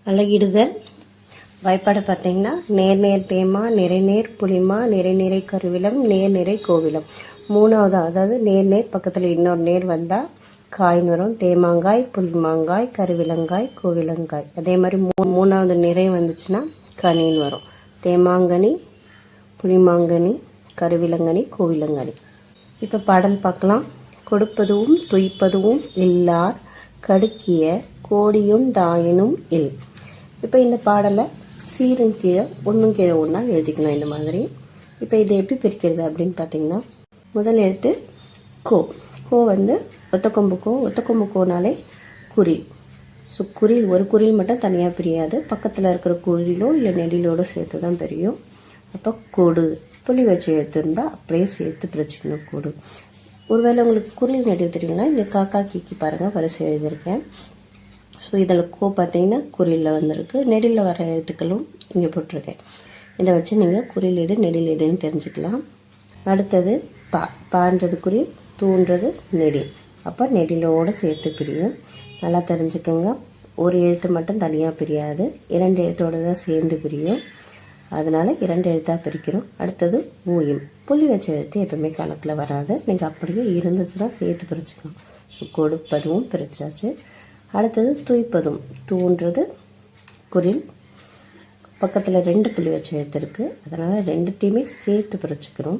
அழகிடுதல் வாய்ப்பாடு பார்த்தீங்கன்னா நேர் நேர் பேமா நிறை நேர் புளிமா நிறை நிறை கருவிலம் நேர் நிறை கோவிலம். மூணாவது அதாவது நேர் நேர் பக்கத்தில் இன்னொரு நேர் வந்தால் காய்னு வரும். தேமாங்காய் புளிமாங்காய் கருவிலங்காய் கோவிலங்காய். அதே மாதிரி மூணாவது நிறை வந்துச்சுன்னா கனின்னு வரும். தேமாங்கனி புளிமாங்கனி கருவிலங்கனி கோவிலங்கனி. இப்போ பாடல் பார்க்கலாம். கொடுப்பதும் துய்ப்பதும் இல்லார் கடுக்கிய கோடியும் தாயினும் இல். இப்போ இந்த பாடலை சீரும் கீழே ஒன்றும் கீழே ஒன்றா எழுதிக்கணும் இந்த மாதிரி. இப்போ இதை எப்படி பிரிக்கிறது அப்படின்னு பார்த்தீங்கன்னா, முதல் எழுத்து கோ. கோ வந்து ஒத்தக்கொம்பு கோனாலே குறில். ஸோ குறில் ஒரு குறில் மட்டும் தனியாக பிரியாது, பக்கத்தில் இருக்கிற குறிலோ இல்லை நெடிலோடு சேர்த்து தான் பிரியும். அப்போ கொடு புள்ளி வச்சு எழுத்து இருந்தால் அப்படியே சேர்த்து பிரிச்சுக்கணும் கொடு. ஒருவேளை உங்களுக்கு குறில் நெடில் தெரியுங்கன்னா இங்கே காக்கா கீக்கி பாருங்கள் வரிசை எழுதியிருக்கேன். ஸோ இதில் கோ பார்த்தீங்கன்னா குறிலில் வந்திருக்கு, நெடிலில் வர எழுத்துக்களும் இங்கே போட்டிருக்கேன். இதை வச்சு நீங்கள் குறில் எது நெடில் எதுன்னு தெரிஞ்சுக்கலாம். அடுத்தது பான்றது குறில், தூன்றது நெடில். அப்போ நெடிலோடு சேர்த்து பிரியும். நல்லா தெரிஞ்சுக்கோங்க. ஒரு எழுத்து மட்டும் தனியாக பிரியாது, 2 எழுத்தோடு தான் சேர்ந்து பிரியும். அதனால் 2 எழுத்தாக பிரிக்கிறோம். அடுத்தது ஊயும். புள்ளி வச்ச எழுத்து எப்பவுமே கணக்கில் வராது, நீங்கள் அப்படியே இருந்துச்சுன்னா சேர்த்து பிரிச்சுக்கணும். கொடுப்பதும் பிரிச்சாச்சு. அடுத்தது துய்ப்பதும். தூன்றது குறில், பக்கத்தில் 2 புள்ளி வச்ச எழுத்து இருக்குது, அதனால் 2த்தையுமே சேர்த்து பிரிச்சுக்கிறோம்.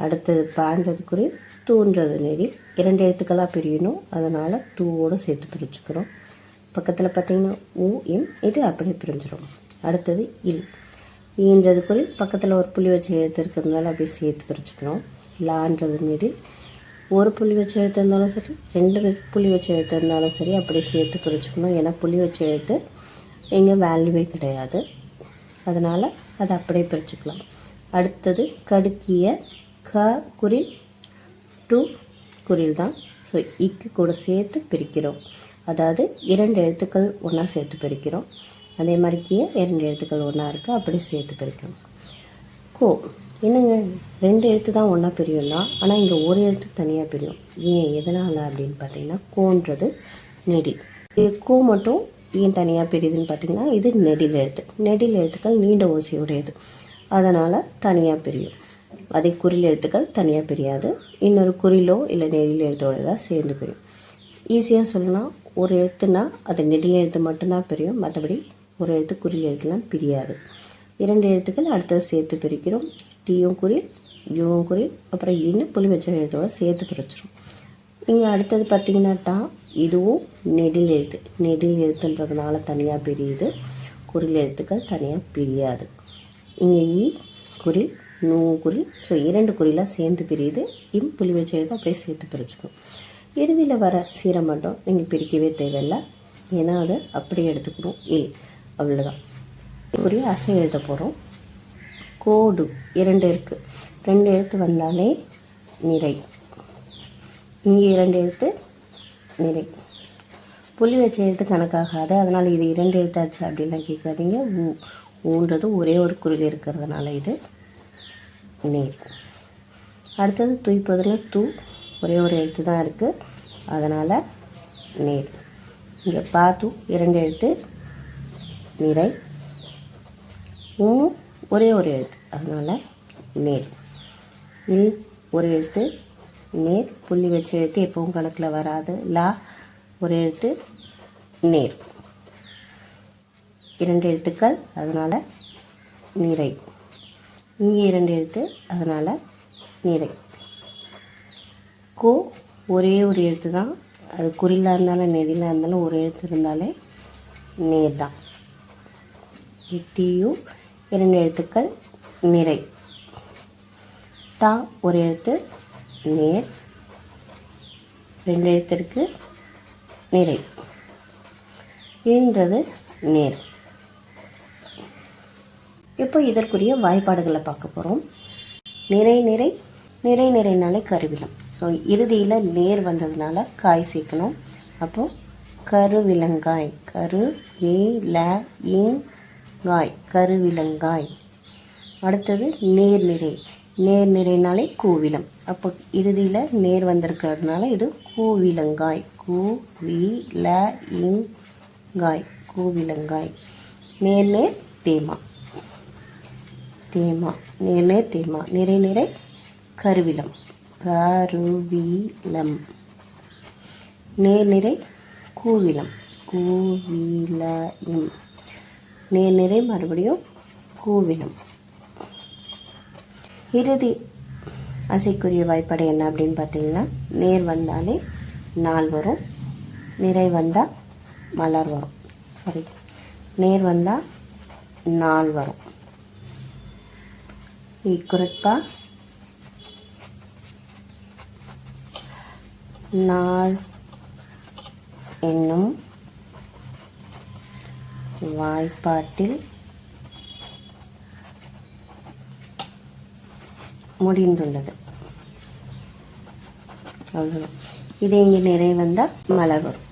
அடுத்தது பான்றது குறில், தூன்றது நெடில். 2 எழுத்துக்களாக பிரியணும், அதனால் தூவோடு சேர்த்து பிரிச்சுக்கிறோம். பக்கத்தில் பார்த்திங்கன்னா ஊ இம், இது அப்படியே பிரிஞ்சிடும். அடுத்தது இல். ஈன்றது குறில், பக்கத்தில் ஒரு புள்ளி வச்ச எழுத்து இருக்கிறதுனால அப்படியே சேர்த்து பிரிச்சுக்கிறோம். லான்றது நெடில். ஒரு புள்ளி வச்ச எழுத்து இருந்தாலும் சரி, 2 புள்ளி வச்ச எழுத்து இருந்தாலும் சரி அப்படியே சேர்த்து பிரிச்சுக்கணும். ஏன்னா புள்ளி வச்ச எழுத்து இங்கே வேல்யூவே கிடையாது, அதனால் அதை அப்படியே பிரிச்சுக்கலாம். அடுத்தது கடுக்கிய. க குறில், டு குறில் தான். ஸோ இக்கு கூட சேர்த்து பிரிக்கிறோம், அதாவது 2 எழுத்துக்கள் ஒன்றா சேர்த்து பிரிக்கிறோம். அதே மாதிரி கீழே 2 எழுத்துக்கள் ஒன்றா இருக்குது, அப்படியே சேர்த்து பிரிக்கிறோம். கோ என்னங்க 2 எழுத்து தான் ஒன்றா பிரியும்னா, ஆனால் இங்கே ஒரு எழுத்து தனியாக பிரியும். ஏன் எதனால் அப்படின்னு பார்த்தீங்கன்னா, கோன்றது நெடில். கோ மட்டும் ஏன் தனியாக பிரியுதுன்னு பார்த்தீங்கன்னா, இது நெடில் எழுத்து. நெடில் எழுத்துக்கள் நீண்ட ஓசையுடையது, அதனால் தனியாக பிரியும். அதே குறில் எழுத்துக்கள் தனியாக பிரியாது, இன்னொரு குறிலோ இல்லை நெடில் எழுத்தோடு தான் சேர்ந்து பிரியும். ஈஸியாக சொல்லலாம், ஒரு எழுத்துனா அது நெடில் எழுத்து மட்டும்தான் பிரியும், மற்றபடி ஒரு எழுத்து குறில் எழுத்துலாம் பிரியாது. 2 எழுத்துக்கள் அடுத்தது சேர்த்து பிரிக்கிறோம். டீயும் குறில், யூவும் குறில், அப்புறம் இன்னும் புள்ளி வச்ச எழுத்தோடு சேர்த்து பிரிச்சிடும். இங்கே அடுத்தது பார்த்திங்கன்னா இதுவும் நெடில் எழுத்து. நெடில் எழுத்துன்றதுனால தனியாக பிரியுது, குறில் எழுத்துக்கள் தனியாக பிரியாது. இங்கே ஈ குறில், நூ குறில். ஸோ 2 குறிலாக சேர்ந்து பிரியுது. இம் புள்ளி வச்ச எழுத்து அப்படியே சேர்த்து பிரிச்சுக்கும். இறுதியில் வர சீரை மட்டும் நீங்கள் பிரிக்கவே தேவையில்லை, ஏன்னா அதை அப்படியே எடுத்துக்கணும். இல் அவ்வளோதான். குறி அசை எழுத போகிறோம். கோடு 2 இருக்குது, 2 எழுத்து வந்தாலே நிறை. இங்கே 2 எழுத்து நிறை. புள்ளி வச்ச எழுத்து கணக்காகாது, அதனால் இது 2 எழுத்தாச்சு அப்படின்லாம் கேட்காதீங்க. ஊன்றது ஒரே ஒரு குறில் இருக்கிறதுனால இது நேர். அடுத்தது துய்ப்பதுல தூ ஒரே ஒரு எழுத்து தான் இருக்குது, அதனால் நேர். இங்கே பாத்து 2 எழுத்து நிறை. ஒரே ஒரு எழுத்து, அதனால் நேர். இல் ஒரு எழுத்து நேர், புள்ளி வச்ச எழுத்து எப்பவும் கணக்கில் வராது. லா ஒரு எழுத்து நேர், 2 எழுத்துக்கள், அதனால் நிறை. இங்கே 2 எழுத்து, அதனால் நிறை. கோ ஒரே ஒரு எழுத்து தான், அது குறிலாக இருந்தாலும் நெடிலாக இருந்தாலும் ஒரு எழுத்து இருந்தாலே நேர் தான். டியூ 2 எழுத்துக்கள் நிறை. டா ஒரு எழுத்து நேர், 2 எழுத்திற்கு நிறை. ஈன்றது நேர். இப்போ இதற்குரிய வாய்ப்பாடுகளை பார்க்க போகிறோம். நிறை நிறை நிறை நிறைனாலே கருவிலம். ஸோ இறுதியில் நேர் வந்ததுனால காய் சேர்க்கணும். அப்போது கருவிலங்காய், கரு வி ல இங் காய், கருவிலங்காய். அடுத்தது நேர் நிறை. நேர் நிறைனாலே கோவிலம். அப்போ இறுதியில் நேர் வந்திருக்கிறதுனால இது கோவிலங்காய். கு வி ல இங் காய், கூவிலங்காய். நேர் தேமா. தேமா நேர் தேமா. நிறை கருவிலம். கருவிலம். நேர் கூவிலம். கூவிலம். நேர் மறுபடியும் கூவிலம். இறுதி அசைக்குரிய வாய்ப்பாடு என்ன அப்படின்னு பார்த்தீங்கன்னா, நேர் வந்தாலே நாள் வரும், நிறை வந்தால் மலர் வரும். நேர் வந்தால் நாள் வரும். இக்குறிப்பா நாள் என்னும் வாய்ப்பாட்டில் முடிந்துள்ளது. அவ்வளோதான். இது இங்கே நிறை வந்தால் மலர் வரும்.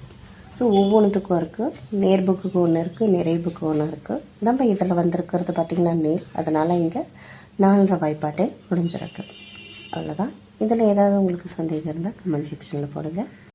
ஸோ ஒவ்வொன்றுத்துக்கும் இருக்குது. நேர்புக்கு ஒன்று இருக்குது, நிறைவுக்கு ஒன்று இருக்குது. நம்ம இதில் வந்திருக்கிறது பார்த்திங்கன்னா நேர், அதனால் இங்கே 4 வாய்ப்பாட்டே முடிஞ்சிருக்கு. அவ்வளோதான். இதில் ஏதாவது உங்களுக்கு சந்தேகம் இருந்தால் கமெண்ட் செக்ஷனில் போடுங்க.